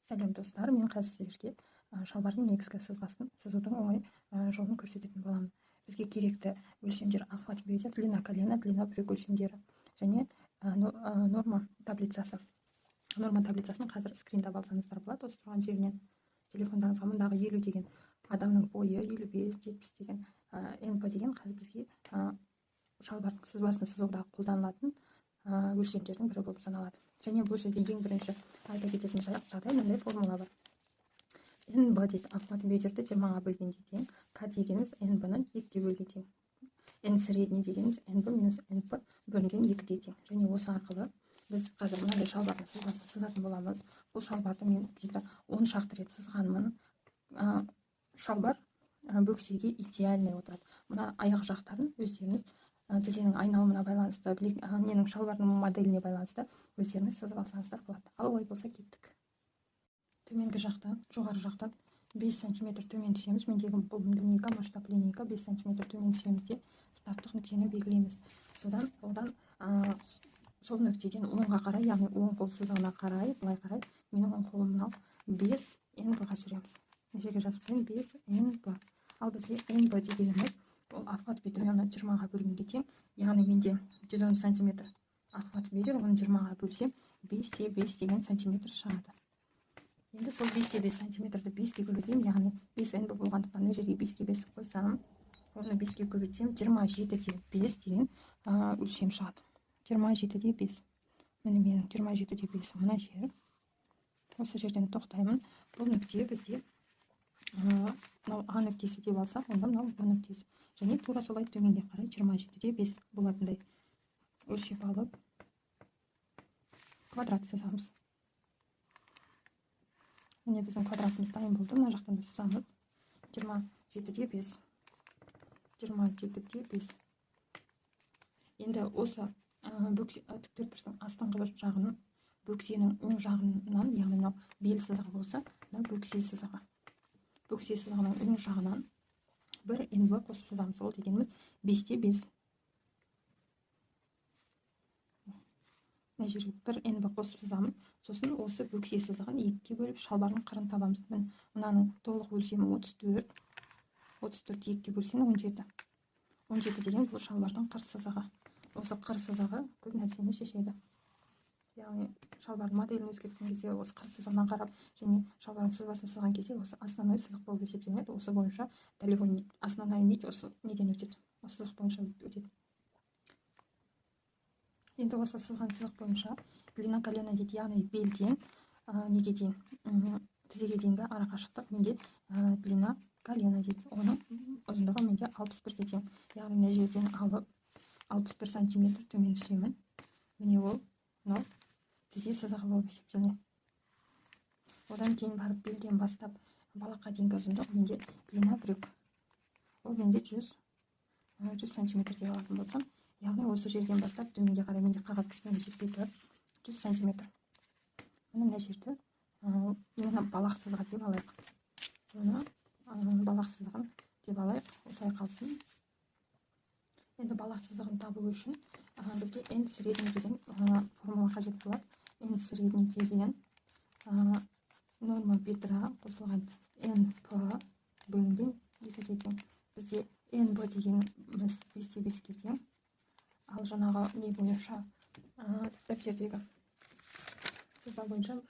Сәлем достар, мен қазір сіздерге шалбардың негізгі сызбасын сызудың оңай жолын көрсететін боламын. Бізге керекті өлшемдер охват бюджет, длина колена, длина брюк өлшемдері және норма таблицасы. Норма таблицасын қазір скринда алсаңыздар болады, осы тұрған жерінен телефондарыңызға мындағы 50 деген адамның бойы, 55-70 деген НП деген қазір бізге шалбардың сызбасын сызуда қолданылатын өлшемдердің бірі болып саналады. Және бұл жерде ең бірінші айта кететін жағдай мындай формула бар. НБ дейді, охват бюджетті 20-ға бөлгенде тең, К дегеніміз НБ-ны 2-ге бөлге тең. Н средний дегеніміз НБ минус НП бөлінген 2-ге тең. Және осы арқылы біз қазір мынандай шалбардың сызбасын сызатын боламыз. Бұл шалбарды мен где-то 10 шақты рет сызғанмын. Шалбар бөксеге идеальный отырады. Мына аяқ жақтарын өздеріңіз тізенің айналымына байланысты, менің шалбардың моделіне байланысты өздеріңіз сызып алсаңыздар болады. Ал олай болса кеттік. Төменгі жақтан, жоғары жақтан 5 см төмен түсеміз. Мендегі бұл линейка, масштаб линейка 5 см төмен түсеміз де старттық нүктені белгілейміз. Одан сол нүктеден оңға қарай, яғни оң қол сызығына қарай, былай қарай, менің оң қолым мынау 5 НБ-ға жүреміз. Мына жерге жазып қояйын, 5 НБ. Ал бізде НБ дегеніміз ол охват бюджеті 20-ға бөлінуге тең, яғни менде 110 см охват бюджет, оны 20-ға бөлсем 5 деген сантиметр шығады. Енді сол 5 сантиметрді 5-ге көбейтемін, яғни 5 НБ болғандықтан мына жерге 5-ге 5 қойсам, оны 5-ге көбейтсем 27-де 5 деген өлшем шығады. 27-де 5. Міне менің 27-де 5 мына жер. Осы жерден тоқтаймын. Бұл нүкте бізде мынау А нүктесі деп алсақ, онда мынау Б нүктесі. Және тура солай төменге қарай 27-де 5 болатындай өлшеп алып квадрат сызамыз. Міне біздің квадратымыз дайын болды. Мына жақтан біз сызамыз. 27-де 5. 27-де 5. Енді осы тіктөртбұрыштың астыңғы бір жағын бөксенің оң жағынан, яғни мынау бел сызығы болса, мынау бөксе сызығы. Бөксе сызығының оң жағынан бір НБ қосып сызамыз. Ол дегеніміз 5-те 5. Мына жерге бір НБ қосып сызамын. Сосын осы бөксе сызығын 2-ге бөліп шалбардың қырын табамыз. Мынаның толық өлшемі 34. 34-ті 2-ге бөлсем 17. 17 деген бұл шалбардың қыр сызығы. Осы қыр сызығы көп нәрсені шешеді. Яғни шалбардың моделін өзгерткен кезде осы қыр сызығынан қарап, және шалбардың сызбасын сызған кезде осы основной сызық болып есептелінеді. Осы бойынша долевой нить, основная нить осы неден өтеді. Осы сызық бойынша өтеді. Енді осы сызған сызық бойынша длина колена дейді, яғни белден неге дейін, тізеге дейінгі арақашықтық менде длина колена дейді. Оның ұзындығы менде 61-ге тең. Яғни мына жерден алып 61 сантиметр төмен түсемін. Міне ол мынау тізе сызығы болып есептелінеді. Одан кейін барып белден бастап балаққа дейінгі ұзындық менде длина брюк. Ол менде 100 сантиметр деп алатын болсам, яғни осы жерден бастап төменге қарай менде қағаз кішкене жетпей тұр, 100 сантиметр. Мына жерді именно балақ сызығы деп алайық. Оны балақ сызығын деп алайық, осылай қалсын. Енді балақ сызығын табу үшін бізге N средний деген формула қажет болады. N средний деген норма бедра қосылған NP бөлінген 2-ге тең. Бізде NB дегеніміз 5-те 5-ге тең. Ал жаңағы не бойынша, дәптердегі сызба бойынша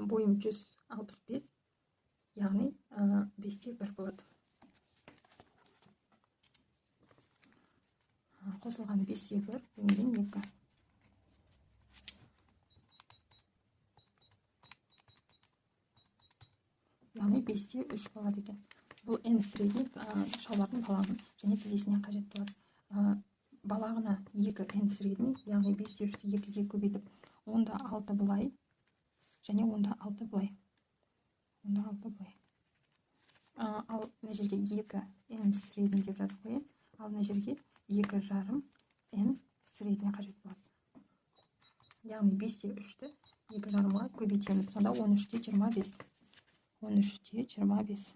бойым 165, яғни 5-те 1 болады. Қосылған 5-те 1 бөлінген 2. Яғни 5-те 3 болады екен. Бұл N средний шалбардың балағын және тізесіне қажет болады. Балағына 2 N средний, яғни 5-те 3-ті 2-ге көбейтіп, онда 6 бұлай, және онда 6 бұлай. Онда 6 бұлай. Ал мына жерге 2 N средний деп жазып қойын. Ал мына жерге 2,5 N средний қажет болады. Яғни 5-те 3-ті 2,5-ға көбейтеміз. Сонда 13-те 25. 13-те 25.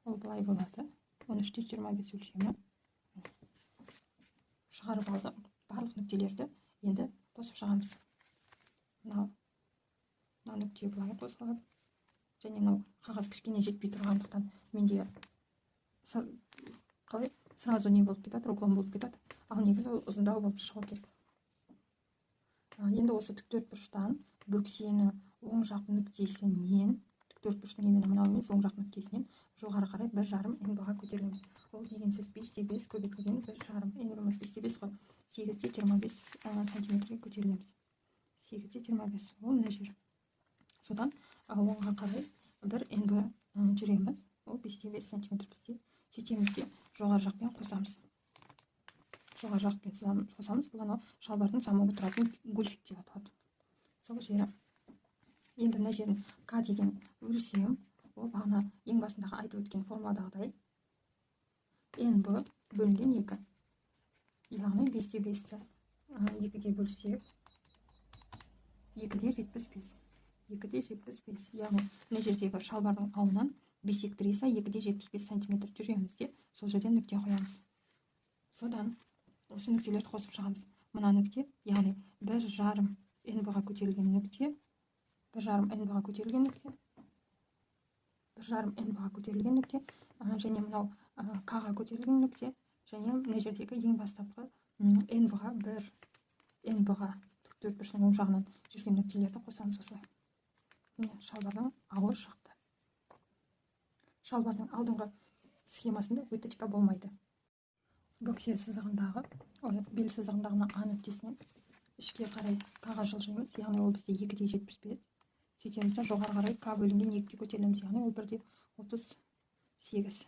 Ол былай болады. 13-те 25 өлшемі. Шығарып алдық. Барлық нүктелерді енді қосып шығамыз. Мынау нүкте былай қосылады. және мынау қағаз кішкене жетпей тұрғандықтан менде қалай сразу не болып кетеді, рулон болып кетеді, ал негізі ол ұзындау болып шығу керек. Енді осы тіктөртбұрыштан бөксенің оң жақ нүктесінен, тіктөртбұрыштың емені мынау емес, оң жақ нүктесінен жоғары қарай 1,5 НБ-ға көтерілеміз. Ол деген сөз 5-5 көбейтілген 1,5. НБ-міз 5-5 қой. 8-25 сантиметрге көтерілеміз. 8-25 ол мына жер. Содан оңға қарай 1 НБ жүреміз. Ол 5-5 сантиметр бізде. Сөйтеміз де жоғары жақпен қосамыз. Жоғары жақпен қосамыз. Бұл анау шалбардың самогы тұратын гульфик деп аталады. Сол жері. Енді мына жерін К деген өлшем, ол бағана ең басындағы айтып өткен формуладағыдай НБ бөлінген 2. Яғни 5-5-ті 2-ге бөлсек 2,75. 2,75. Яғни мына жердегі шалбардың ауынан 5 ектіресе 2,75 сантиметр жүреміз де сол жерден нүкте қоямыз. Содан осы нүктелерді қосып шығамыз. Мына нүкте, яғни 1,5 НБ-ға көтерілген нүкте, 1,5 НБ-ға көтерілген нүкте, 1,5 НБ-ға көтерілген нүкте, және мынау К-ға көтерілген нүкте, және мына жердегі ең бастапқы НБ-ға 1 НБ-ға тіктөртбұрыштың оң жағынан жүрген нүктелерді қосамыз осылай. Міне шалбардың ауы шықты. Шалбардың алдыңғы схемасында выточка болмайды. Бөксе сызығындағы, бел сызығындағына А нүктесінен ішке қарай К-ға жылжимыз, яғни ол бізде 2,75. Сөйтеміз де жоғары қарай К бөлінген 2-ге көтерілеміз, яғни ол 1,38.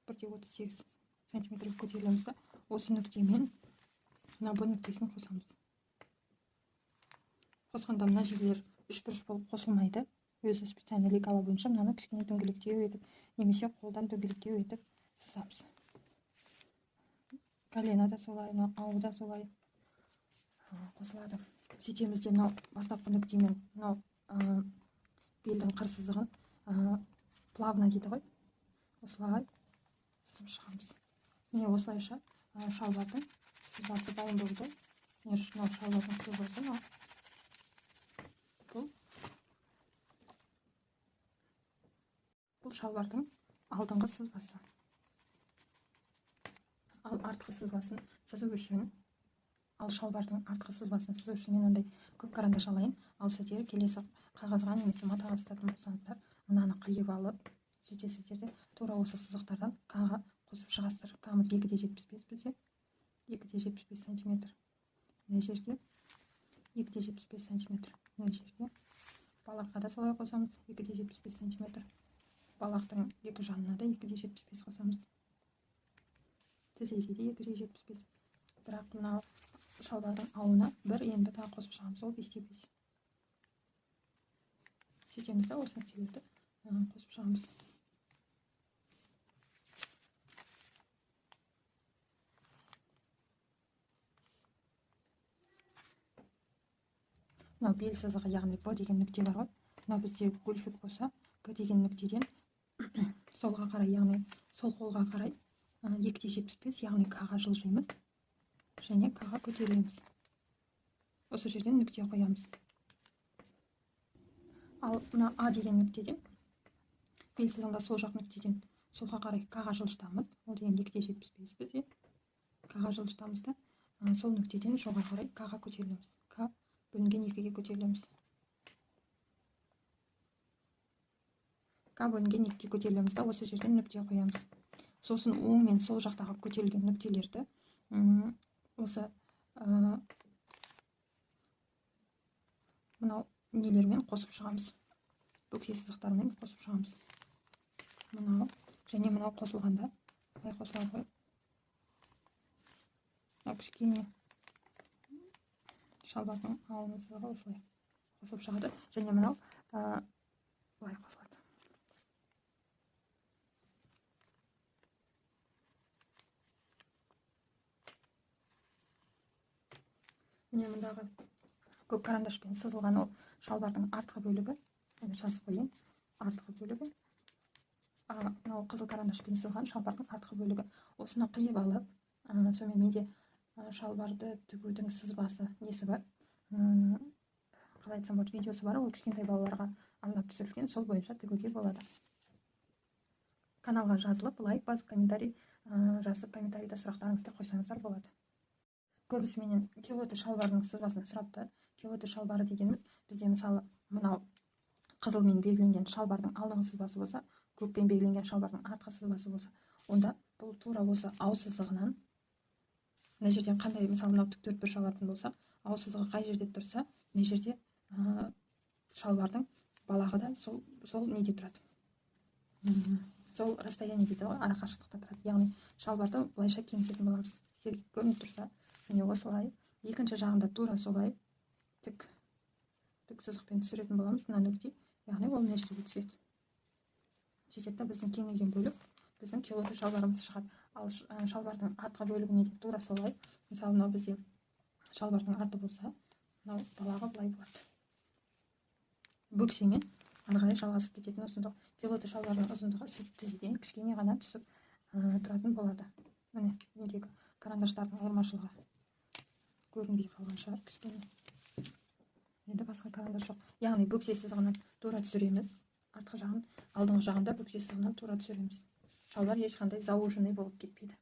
1,38 сантиметрге көтерілеміз де осы нүктемен мына Б нүктесін қосамыз. Қосқанда мына жерлер үшбұрыш болып қосылмайды. Өзі специальный лекала бойынша мынаны кішкене дөңгелектеу етіп, немесе қолдан дөңгелектеу етіп сызамыз. Колено да солай, ауы да солай қосылады. Сөйтеміз де мынау бастапқы нүктемен мынау белдің қыр сызығын плавно дейді ғой. Осылай сызып шығамыз. Міне осылайша шалбардың сызбасы дайын болды. Мынау шалбардың сызбасы. Бұл шалбардың алдыңғы сызбасы. Ал артқы сызбасын сызу үшін, мен ондай көп карандаш алайын. Ал сіздер келесі қағазға немесе матаға сызатын болсаңыздар, мынаны қиып алып, сөйтесіздер тура осы сызықтардан К-ға қосып шығасыздар. К-мыз 2,75 бізде, 2,75 сантиметр. Мына жерге 2,75 сантиметр. Мына жерге балаққа да солай қосамыз, 2,75 сантиметр. Балақтың екі жанына да 2,75 қосамыз. Тізеге де 2,75. Бірақ мына шалбардың ауына 1 НБ тағы қосып шығамыз, ол 5,5. Сөйтеміз де осы нүктелерді қосып шығамыз. Мынау бел сызығы, яғни Б деген нүкте бар ғой. Мынау бізде гульфик болса, К деген нүктеден солға қарай, яғни сол қолға қарай 2,75, яғни К-ға жылжимыз және К-ға көтерілеміз. Осы жерден нүкте қоямыз. Ал мына А деген нүктеден, бел сызығында сол жақ нүктеден солға қарай К-ға жылжытамыз. Ол деген 2,75 бізде. К-ға жылжытамыз да сол нүктеден жоғары қарай К-ға көтерілеміз. К бөлінген 2-ге көтерілеміз. К бөлінген 2-ге көтерілеміз да осы жерден нүкте қоямыз. Сосын оң мен сол жақтағы көтерілген нүктелерді осы мынау нелермен қосып шығамыз. Бөксе сызықтармен қосып шығамыз. Мынау және мынау қосылғанда былай қосылады ғой. Кішкене шалбардың ауының сызығы осылай қосылып шығады және мынау былай қосылады. Міне мұндағы көп карандашпен сызылған ол шалбардың артқы бөлігі, жазып қойын, артқы бөлігі. Мынау қызыл карандашпен сызылған шалбардың артқы бөлігі. Осыны қиып алып, сонымен менде шалбарды тігудің сызбасы несі бар, қалай айтсам болады, видеосы бар. Ол кішкентай балаларға арнап түсірілген, сол бойынша тігуге болады. Каналға жазылып, лайк басып, комментарий жазып, комментарийда сұрақтарыңызды қойсаңыздар болады. Көбісі менен килоты шалбардың сызбасын сұрапты. Килоты шалбары дегеніміз бізде мысалы мынау қызылмен белгіленген шалбардың алдыңғы сызбасы болса, көкпен белгіленген шалбардың артқы сызбасы болса, онда бұл тура осы ау сызығынан, мына жерден қандай, мысалы мынау тік төртбұрыш алатын болсақ, ау сызығы қай жерде тұрса, мына жерде шалбардың балағы да сол неде тұрады. Сол расстояние дейді ғой, ара қашықтықта тұрады. Яғни шалбарды былайша кеңітетін боламыз. Сіздерге көрініп тұрса, міне осылай, екінші жағында тура солай тік сызықпен түсіретін боламыз. Мына нүкте, яғни ол мына жерге түседі. Жетеді, біздің кеңейген бөлік біздің килоты шалбарымыз шығады. Ал шалбардың артқы бөлігіне де тура солай. Мысалы, мынау бізде шалбардың арты болса, мынау балағы былай болады. Бөксемен ары қарай жалғасып кететін ұзындық. Килоты шалбарының ұзындығы тізеден кішкене ғана түсіп тұратын болады. Міне, мендегі карандаштардың айырмашылығы көрінбей қалған шығар кішкене. Енді басқа карандаш жоқ. Яғни бөксе сызығынан тура түсіреміз. Артқы жағын, алдыңғы жағында бөксе сызығынан тура түсіреміз. Шалбар ешқандай зауженный болып кетпейді.